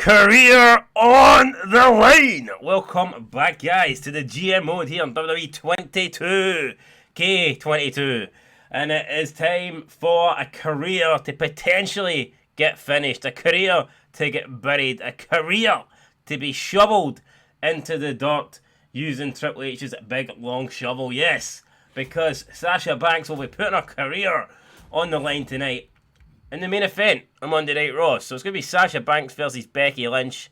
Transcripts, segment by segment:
career on the line. Welcome back, guys, to the GM mode here on Wwe 2K22. And it is time for a career to potentially get finished, a career to get buried, a career to be shoveled into the dirt using Triple H's big long shovel. Yes, because Sasha Banks will be putting her career on the line tonight in the main event on Monday Night Raw. So it's going to be Sasha Banks versus Becky Lynch.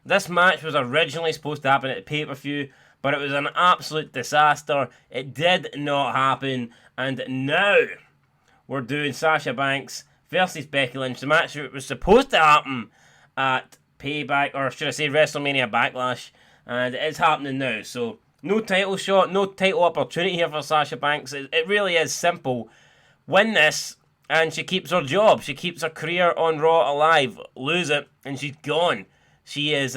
This match was originally supposed to happen at the pay-per-view, but it was an absolute disaster. It did not happen, and now we're doing Sasha Banks versus Becky Lynch. The match was supposed to happen at Payback, or should I say WrestleMania Backlash, and it is happening now. So no title shot, no title opportunity here for Sasha Banks. It really is simple. Win this, and she keeps her job. She keeps her career on Raw alive. Lose it, and she's gone. She's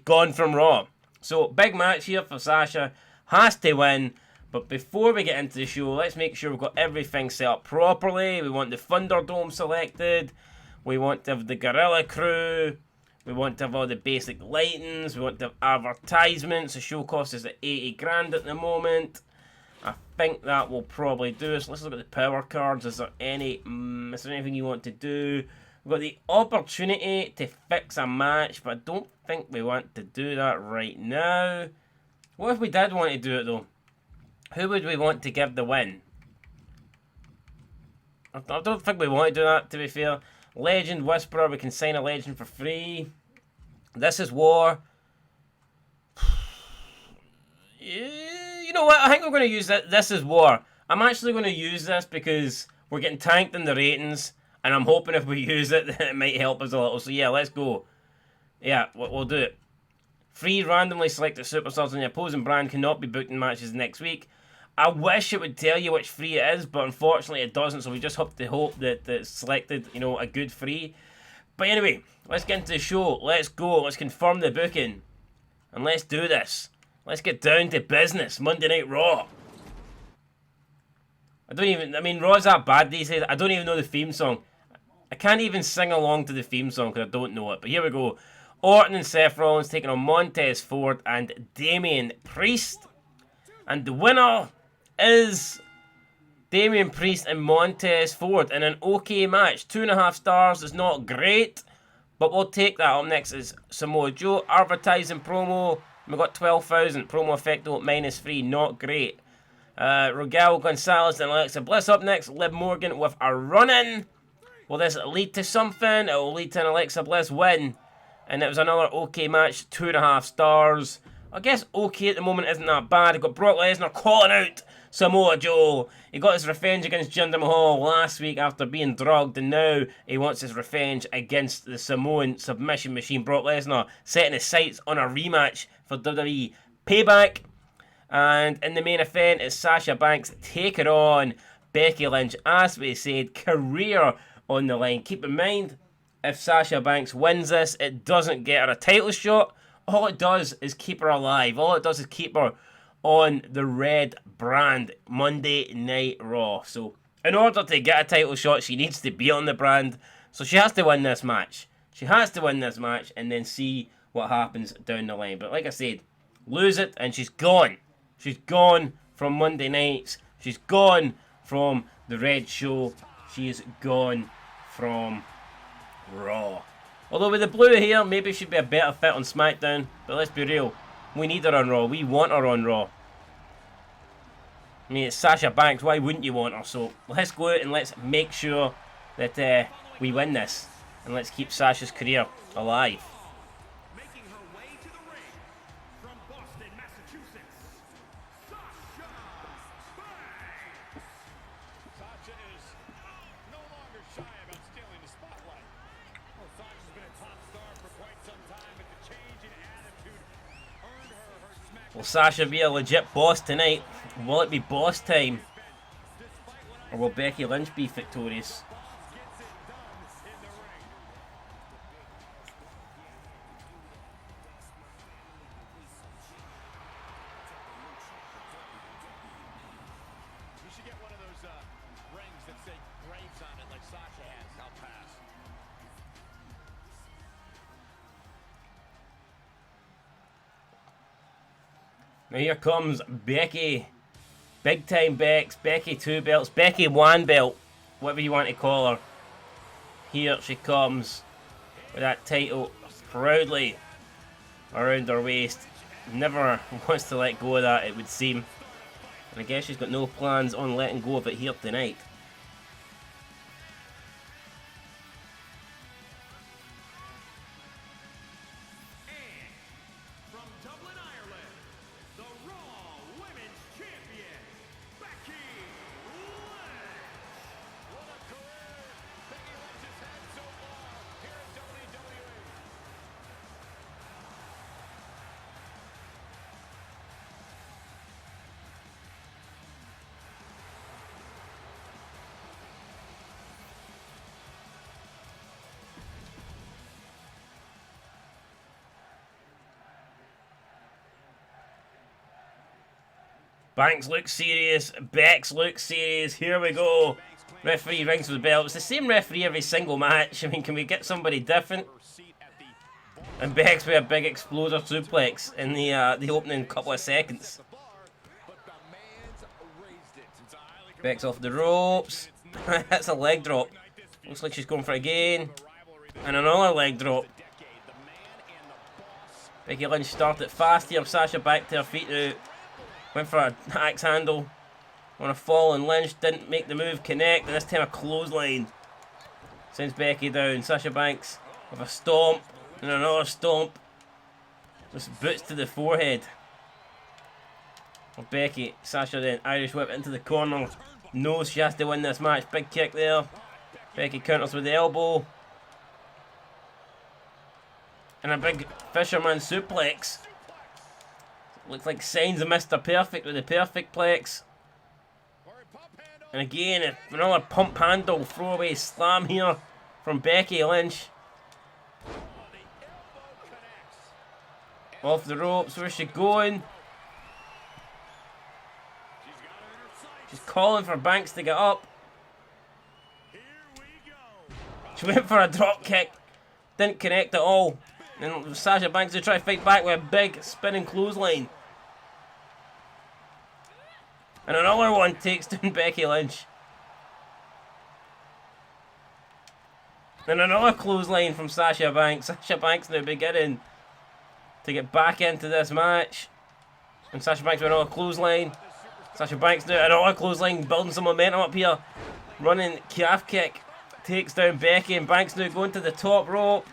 gone from Raw. So big match here for Sasha. Has to win. But before we get into the show, let's make sure we've got everything set up properly. We want the Thunderdome selected. We want to have the Gorilla Crew. We want to have all the basic lightings. We want to have advertisements. The show cost us at 80 grand at the moment. I think that will probably do us. Let's look at the power cards. Is there anything you want to do? We've got the opportunity to fix a match, but I don't think we want to do that right now. What if we did want to do it though? Who would we want to give the win? I don't think we want to do that, to be fair. Legend Whisperer, we can sign a legend for free. This is War. You know what? I think we're going to use that. This is War. I'm actually going to use this because we're getting tanked in the ratings, and I'm hoping if we use it, then it might help us a little. So yeah, let's go. Yeah, we'll do it. Free randomly selected superstars on the opposing brand cannot be booked in matches next week. I wish it would tell you which free it is, but unfortunately it doesn't, so we just have to hope that it's selected, you know, a good free. But anyway, let's get into the show. Let's go. Let's confirm the booking. And let's do this. Let's get down to business. Monday Night Raw. I mean, Raw's that bad these days. I don't even know the theme song. I can't even sing along to the theme song because I don't know it. But here we go. Orton and Seth Rollins taking on Montez Ford and Damian Priest. And the winner is Damian Priest and Montez Ford in an okay match. 2.5 stars is not great, but we'll take that. Up next is Samoa Joe. Advertising promo. We've got 12,000. Promo effect -3. Not great. Raquel Gonzalez and Alexa Bliss up next. Liv Morgan with a run-in. Will this lead to something? It will lead to an Alexa Bliss win. And it was another okay match. 2.5 stars. I guess okay at the moment isn't that bad. I've got Brock Lesnar calling out Samoa Joe. He got his revenge against Jinder Mahal last week after being drugged, and now he wants his revenge against the Samoan submission machine. Brock Lesnar setting his sights on a rematch for WWE Payback. And in the main event, it's Sasha Banks taking on Becky Lynch. As we said, career on the line. Keep in mind, if Sasha Banks wins this, it doesn't get her a title shot. All it does is keep her alive. All it does is keep her on the red brand Monday Night Raw. So in order to get a title shot, she needs to be on the brand. So she has to win this match. She has to win this match and then see what happens down the line. But like I said, lose it and she's gone. She's gone from Monday nights. She's gone from the Red Show. She is gone from Raw. Although with the blue here, maybe she'd be a better fit on SmackDown. But let's be real. We need her on Raw. We want her on Raw. I mean, it's Sasha Banks. Why wouldn't you want her? So let's go out and let's make sure that we win this. And let's keep Sasha's career alive. Making her way to the ring from Boston, Massachusetts, Sasha Banks. Sasha is no longer shy about stealing the spotlight. Well, Sasha's been a top star for quite some time, but the change in attitude earned her smack. Will Sasha be a legit boss tonight? Will it be boss time? Or will Becky Lynch be victorious? You should get one of those rings that say Graves on it like Sasha has. I'll pass. Now here comes Becky. Big time Bex. Becky 2 belts. Becky 1 belt. Whatever you want to call her. Here she comes with that title proudly around her waist. Never wants to let go of that, it would seem. And I guess she's got no plans on letting go of it here tonight. From Dublin, Ireland, the Raw Women's Champion, Becky Lynch. What a career Becky Lynch has had so far here in WWE. Banks looks serious. Bex looks serious. Here we go. Referee rings for the bell. It's the same referee every single match. I mean, can we get somebody different? And Bex with a big exploder suplex in the opening couple of seconds. Bex off the ropes. That's a leg drop. Looks like she's going for it again. And another leg drop. Becky Lynch started fast here. Sasha back to her feet now. Went for an axe handle on a fall, and Lynch didn't make the move connect, and this time a clothesline sends Becky down. Sasha Banks with a stomp and another stomp. Just boots to the forehead of Becky. Sasha then Irish whip into the corner. Knows she has to win this match. Big kick there. Becky counters with the elbow. And a big fisherman suplex. Looks like signs of Mr. Perfect with the perfect plex. And again, another pump handle throwaway slam here from Becky Lynch. Off the ropes, where's she going? She's calling for Banks to get up. She went for a drop kick, didn't connect at all. And Sasha Banks to try to fight back with a big spinning clothesline. And another one takes down Becky Lynch. And another clothesline from Sasha Banks. Sasha Banks now beginning to get back into this match. And Sasha Banks with another clothesline. Sasha Banks now another clothesline, building some momentum up here. Running calf kick. Takes down Becky, and Banks now going to the top rope.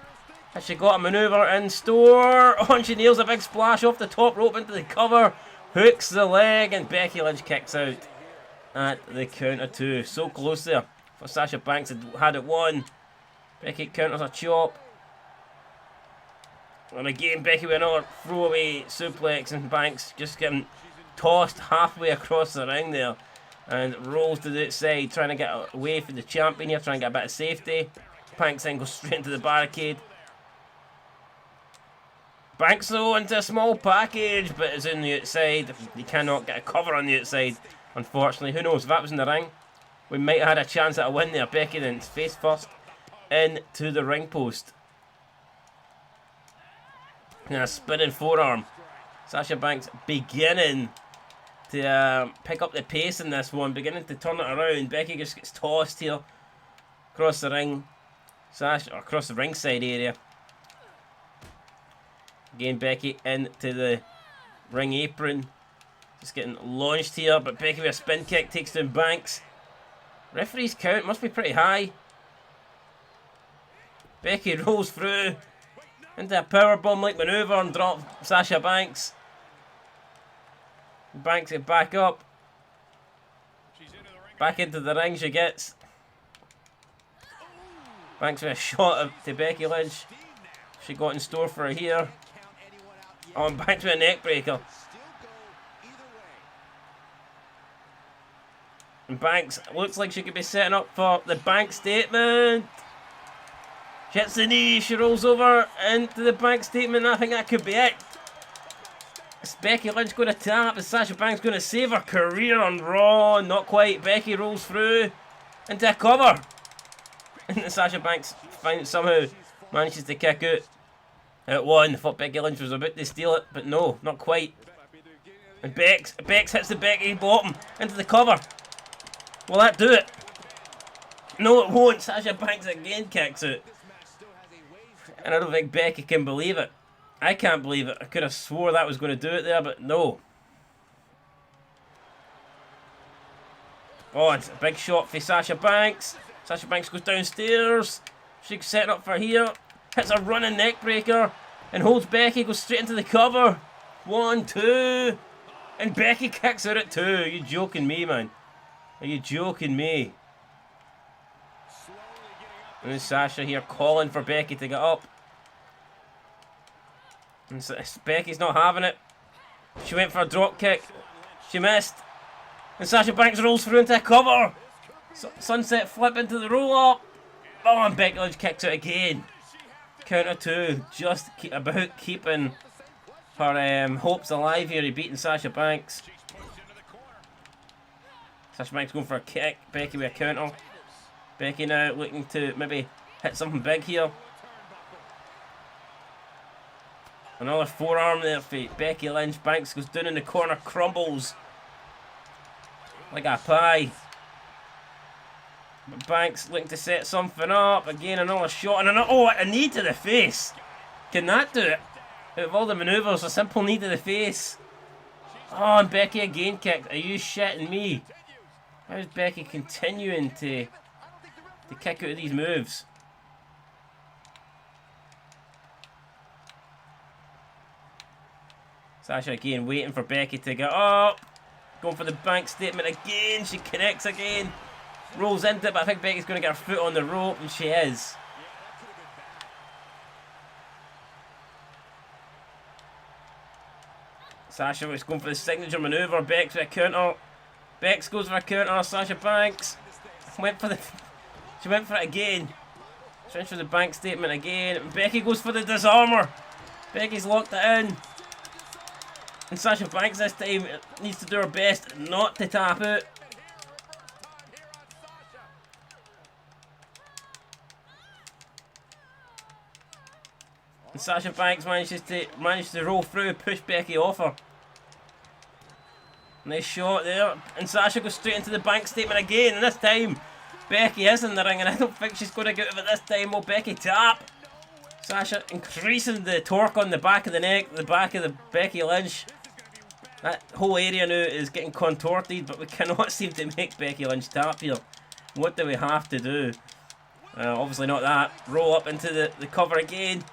Has she got a manoeuvre in store? Oh, and she nails a big splash off the top rope into the cover. Hooks the leg, and Becky Lynch kicks out at the count of 2. So close there for Sasha Banks had it won. Becky counters a chop. And again, Becky with another throwaway suplex, and Banks just getting tossed halfway across the ring there. And rolls to the outside, trying to get away from the champion here, trying to get a bit of safety. Banks then goes straight into the barricade. Banks though into a small package, but is in the outside. You cannot get a cover on the outside, unfortunately. Who knows, if that was in the ring, we might have had a chance at a win there. Becky then face first into the ring post. And a spinning forearm. Sasha Banks beginning to pick up the pace in this one, beginning to turn it around. Becky just gets tossed here across the ring. Sasha, or across the ringside area. Again, Becky into the ring apron. Just getting launched here, but Becky with a spin kick takes down Banks. Referee's count must be pretty high. Becky rolls through into a powerbomb-like manoeuvre and drops Sasha Banks. Banks it back up. Back into the ring she gets. Banks with a shot to Becky Lynch. She got in store for her here. Oh, and Banks with a neck breaker. And Banks looks like she could be setting up for the Bank statement. She hits the knee, she rolls over into the Bank statement. I think that could be it. Is Becky Lynch going to tap? Is Sasha Banks going to save her career on Raw? Not quite. Becky rolls through into a cover. And Sasha Banks somehow manages to kick out at 1. I thought Becky Lynch was about to steal it, but no, not quite. And Bex hits the Becky bottom into the cover. Will that do it? No, it won't. Sasha Banks again kicks out. And I don't think Becky can believe it. I can't believe it. I could have swore that was going to do it there, but no. Oh, it's a big shot for Sasha Banks. Sasha Banks goes downstairs. She's setting up for here. Hits a running neck breaker. And holds Becky, goes straight into the cover. 1, 2. And Becky kicks out at 2. Are you joking me, man? Are you joking me? And there's Sasha here calling for Becky to get up. And Becky's not having it. She went for a drop kick. She missed. And Sasha Banks rolls through into a cover. Sunset flip into the roll up. Oh, and Becky Lynch kicks it again. Counter 2. Just about keeping her hopes alive here. He beating Sasha Banks. Sasha Banks going for a kick. Becky with a counter. Becky now looking to maybe hit something big here. Another forearm there for Becky Lynch. Banks goes down in the corner, crumbles like a pie. But Banks looking to set something up. Again, another shot and another. Oh, a knee to the face. Can that do it? Out of all the manoeuvres, a simple knee to the face. Oh, and Becky again kicked. Are you shitting me? How is Becky continuing to kick out of these moves? Sasha again waiting for Becky to get up. Going for the bank statement again. She connects again. Rolls into it, but I think Becky's going to get her foot on the rope, and she is. Sasha was going for the signature maneuver. Bex with a counter. Bex goes for a counter. Sasha Banks she went for it again. She went for the bank statement again. And Becky goes for the disarmer. Becky's locked it in. And Sasha Banks this time needs to do her best not to tap out. And Sasha Banks manages to roll through, push Becky off her. Nice shot there. And Sasha goes straight into the bank statement again. And this time, Becky is in the ring. And I don't think she's going to get out of it this time. Will Becky tap? Sasha increasing the torque on the back of the neck, the back of the Becky Lynch. That whole area now is getting contorted, but we cannot seem to make Becky Lynch tap here. What do we have to do? Obviously not that. Roll up into the cover again.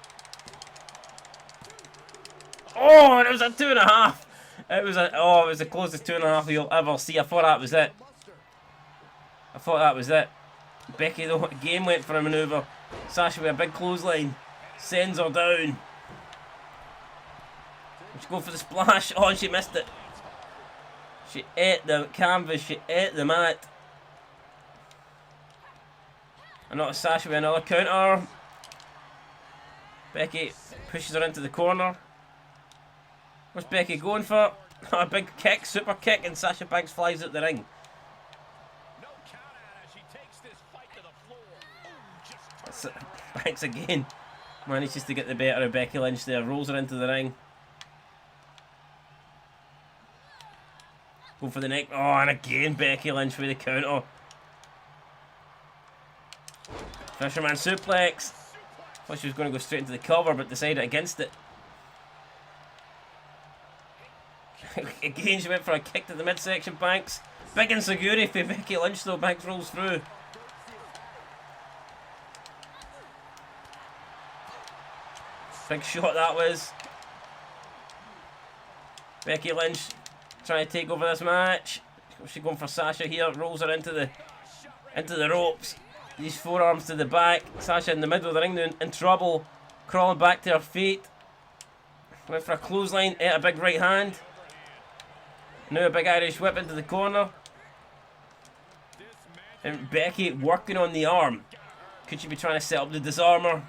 Oh, it was a 2.5. It was the closest 2.5 you'll ever see. I thought that was it. Becky though again went for a manoeuvre. Sasha with a big clothesline. Sends her down. She go for the splash. Oh, and she missed it. She ate the canvas. She ate the mat. Another Sasha with another counter. Becky pushes her into the corner. What's Becky going for? A big kick, super kick, and Sasha Banks flies out the ring. Banks again manages to get the better of Becky Lynch there. Rolls her into the ring. Go for the neck. Oh, and again Becky Lynch with the counter. Fisherman suplex. Thought she was going to go straight into the cover, but decided against it. Again, she went for a kick to the midsection. Banks. Big insecurity for Becky Lynch though. Banks rolls through. Big shot that was. Becky Lynch trying to take over this match. She's going for Sasha here. Rolls her into the ropes. These forearms to the back. Sasha in the middle of the ring now in trouble. Crawling back to her feet. Went for a clothesline. Ate a big right hand. Now a big Irish whip into the corner. And Becky working on the arm. Could she be trying to set up the disarmer?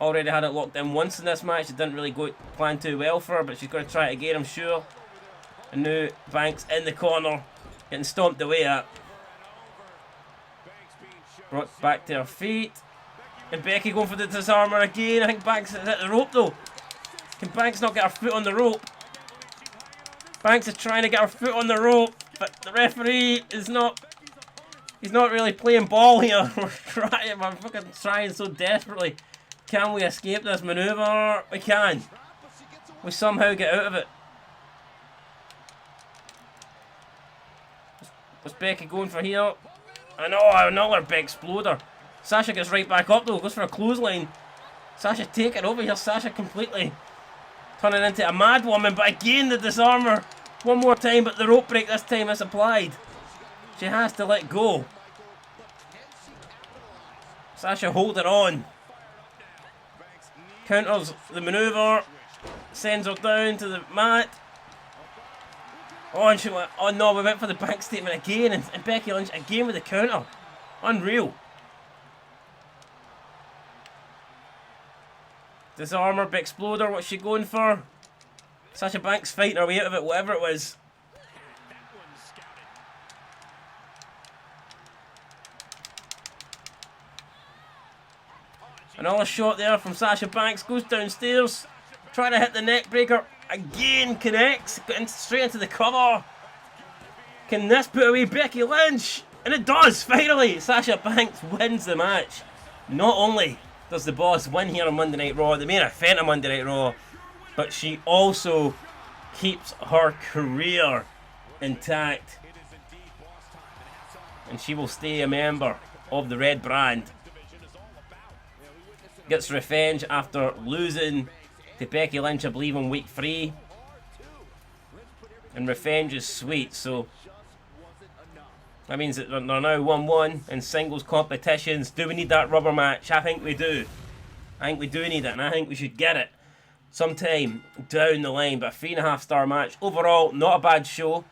Already had it locked in once in this match. It didn't really go plan too well for her, but she's going to try it again, I'm sure. And now Banks in the corner, getting stomped away at. Brought back to her feet. And Becky going for the disarmer again. I think Banks has hit the rope though. Can Banks not get her foot on the rope? Banks is trying to get her foot on the rope, but the referee is not. He's not really playing ball here. We're fucking trying so desperately. Can we escape this maneuver? We can. We somehow get out of it. What's Becky going for here? I know, another big exploder. Sasha gets right back up though, goes for a clothesline. Sasha taking over here, Sasha completely turning into a mad woman, but again the disarmer. One more time, but the rope break this time is applied. She has to let go. Sasha holding on. Counters the maneuver. Sends her down to the mat. Oh, and she went, oh no, we went for the bank statement again. And Becky Lynch again with the counter. Unreal. Disarmer, big exploder, what's she going for? Sasha Banks fighting her way out of it, whatever it was. Another shot there from Sasha Banks, goes downstairs, trying to hit the neck breaker, again connects, straight into the cover. Can this put away Becky Lynch? And it does, finally! Sasha Banks wins the match. Not only does the boss win here on Monday Night Raw, the main event of Monday Night Raw, but she also keeps her career intact. And she will stay a member of the Red Brand. Gets revenge after losing to Becky Lynch, I believe, in week 3. And revenge is sweet, so that means that they're now 1-1 in singles competitions. Do we need that rubber match? I think we do. I think we do need it, and I think we should get it sometime down the line. But a 3.5-star match. Overall, not a bad show.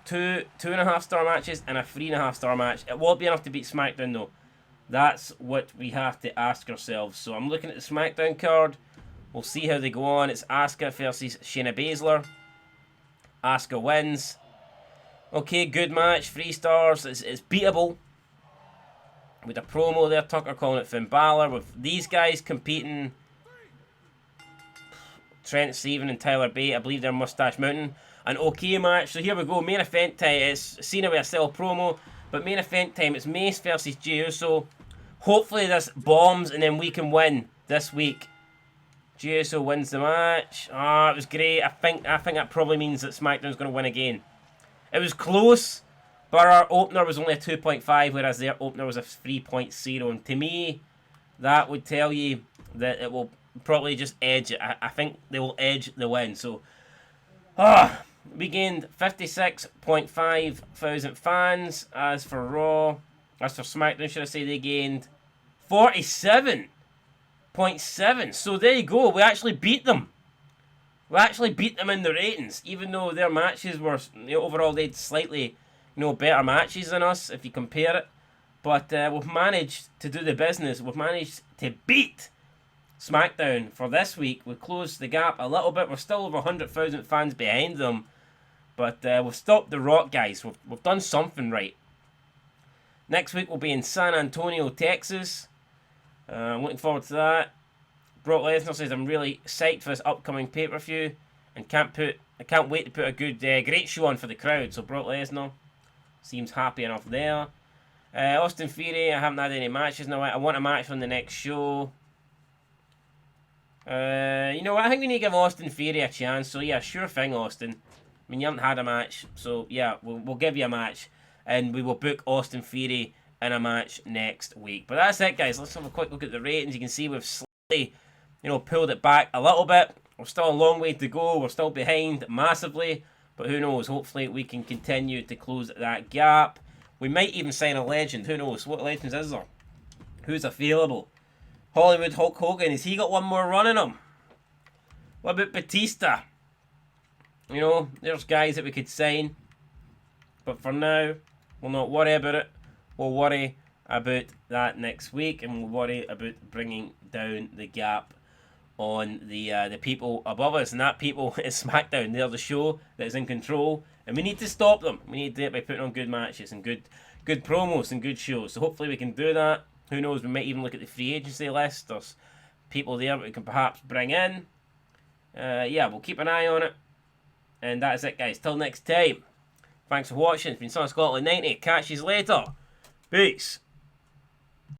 2.5-star matches and a 3.5-star match. It won't be enough to beat SmackDown though. That's what we have to ask ourselves. So I'm looking at the SmackDown card. We'll see how they go on. It's Asuka versus Shayna Baszler. Asuka wins. Okay, good match. 3 stars. It's beatable. With a promo there, Tucker calling it Finn Balor. With these guys competing, Trent Seven and Tyler Bate, I believe they're Mustache Mountain. An okay match. So here we go. Main event time. It's Cena with a sell promo. But main event time, it's Mace versus Jey Uso. Hopefully this bombs and then we can win this week. Jey Uso wins the match. Ah, it was great. I think that probably means that SmackDown's going to win again. It was close, but our opener was only a 2.5, whereas their opener was a 3.0. And to me, that would tell you that it will probably just edge it. I think they will edge the win. So, we gained 56.5 thousand fans. As for Raw, as for SmackDown, should I say, they gained 47.7. So there you go. We actually beat them. We actually beat them in the ratings, even though their matches were, overall they had slightly, better matches than us if you compare it. But we've managed to do the business. We've managed to beat SmackDown for this week. We've closed the gap a little bit. We're still over 100,000 fans behind them. But we've stopped the Rock, guys. We've done something right. Next week we'll be in San Antonio, Texas. I'm looking forward to that. Brock Lesnar says I'm really psyched for this upcoming pay-per-view and can't wait to put a good, great show on for the crowd. So Brock Lesnar seems happy enough there. Austin Theory, I haven't had any matches now. I want a match on the next show. You know what? I think we need to give Austin Theory a chance. So yeah, sure thing, Austin. I mean, you haven't had a match, so yeah, we'll give you a match, and we will book Austin Theory in a match next week. But that's it, guys. Let's have a quick look at the ratings. You can see we've slightly, pulled it back a little bit. We're still a long way to go. We're still behind massively, but who knows? Hopefully we can continue to close that gap. We might even sign a legend. Who knows? What legends is there? Who's available? Hollywood Hulk Hogan. Has he got one more run in him? What about Batista? There's guys that we could sign. But for now, we'll not worry about it. We'll worry about that next week. And we'll worry about bringing down the gap on the people above us. And that people is SmackDown. They're the show that is in control. And we need to stop them. We need to do it by putting on good matches and good promos and good shows. So hopefully we can do that. Who knows? We might even look at the free agency list. There's people there that we can perhaps bring in. Yeah, we'll keep an eye on it. And that is it, guys. Till next time. Thanks for watching. It's been Son of Scotland 90. Catch you later. Peace.